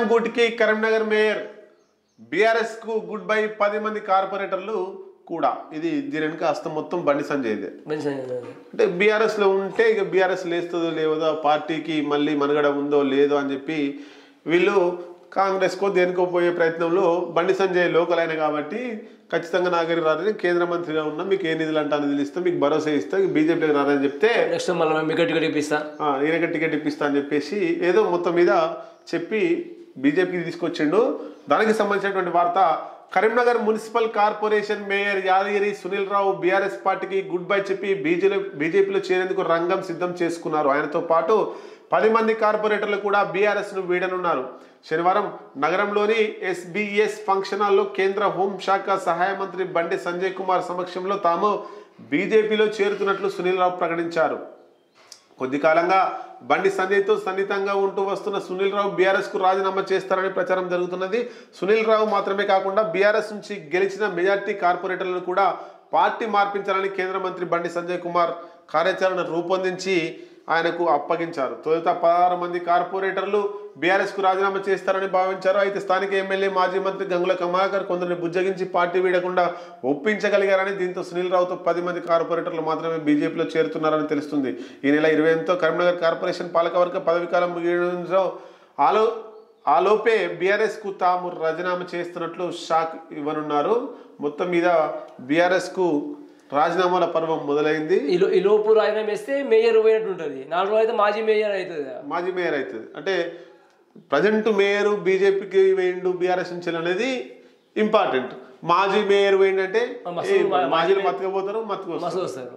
విషం గూటికి Karimnagar mayor BRS కు గుడ్ బై 10 మంది కార్పొరేటర్లు కూడా. ఇది దీని వెనుక హస్తం మొత్తం బండి సంజయ్దే. అంటే బీఆర్ఎస్ లో ఉంటే ఇక బీఆర్ఎస్ లేస్తుందో లేదో, పార్టీకి మళ్ళీ మనుగడ ఉందో లేదో అని చెప్పి వీళ్ళు కాంగ్రెస్ కో దేనికో పోయే ప్రయత్నంలో బండి సంజయ్ లోకల్ అయిన కాబట్టి ఖచ్చితంగా నాగరి రాదని కేంద్ర మంత్రిగా ఉన్నా మీకు ఏ నిధులు అంటే నిధులు ఇస్తా, మీకు భరోసా ఇస్తా, బీజేపీకి రాదని చెప్తే నేనే టికెట్ ఇప్పిస్తా అని చెప్పేసి ఏదో మొత్తం మీద చెప్పి బీజేపీకి తీసుకొచ్చిండు. దానికి సంబంధించినటువంటి వార్త. Karimnagar municipal corporation mayor Yadagiri Sunil Rao BRS పార్టీకి గుడ్ బై చెప్పి బీజేపీలో చేరేందుకు రంగం సిద్ధం చేసుకున్నారు. ఆయనతో పాటు 10 మంది కార్పొరేటర్లు కూడా బీఆర్ఎస్ ను వీడనున్నారు. శనివారం నగరంలోని ఎస్బీఎస్ ఫంక్షన్ హాల్లో కేంద్ర హోంశాఖ సహాయ మంత్రి బండి సంజయ్ కుమార్ సమక్షంలో తాము బీజేపీలో చేరుతున్నట్లు సునీల్ రావు ప్రకటించారు. కొద్ది కాలంగా బండి సంజయ్తో సన్నిహితంగా ఉంటూ వస్తున్న సునీల్ రావు బీఆర్ఎస్ కు రాజీనామా చేస్తారని ప్రచారం జరుగుతున్నది. సునీల్ రావు మాత్రమే కాకుండా బీఆర్ఎస్ నుంచి గెలిచిన మెజార్టీ కార్పొరేటర్లను కూడా పార్టీ మార్పించాలని కేంద్ర మంత్రి బండి సంజయ్ కుమార్ కార్యాచరణ రూపొందించి ఆయనకు అప్పగించారు. తొలుత 16 మంది కార్పొరేటర్లు బీఆర్ఎస్ కు రాజీనామా చేస్తారని భావించారు. అయితే స్థానిక ఎమ్మెల్యే మాజీ మంత్రి గంగుల కమలాకర్ కొందరిని బుజ్జగించి పార్టీ వీడకుండా ఒప్పించగలిగారని, దీంతో సునీల్ రావుతో 10 మంది కార్పొరేటర్లు మాత్రమే బీజేపీలో చేరుతున్నారని తెలుస్తుంది. ఈ నెల 28తో కరీంనగర్ కార్పొరేషన్ పాలకవర్గ పదవికాలం ముగియడంతో ఆలోపే బీఆర్ఎస్ కు తాము రాజీనామా చేస్తున్నట్లు షాక్ ఇవ్వనున్నారు. మొత్తం మీద బీఆర్ఎస్ కు రాజీనామాల పర్వం మొదలైంది. ఈ లోపు రాజీనామా వేస్తే మేయర్ పోయినట్టు ఉంటుంది. 4 రోజులు అయితే మాజీ మేయర్ అవుతుంది. అంటే ప్రజెంట్ మేయర్ బీజేపీకి వేయండు బీఆర్ఎస్ నుంచి అనేది ఇంపార్టెంట్. మాజీ మేయర్ వేయండి అంటే మాజీలు మత్తుకపోతారు, మత్తుకొస్తారు.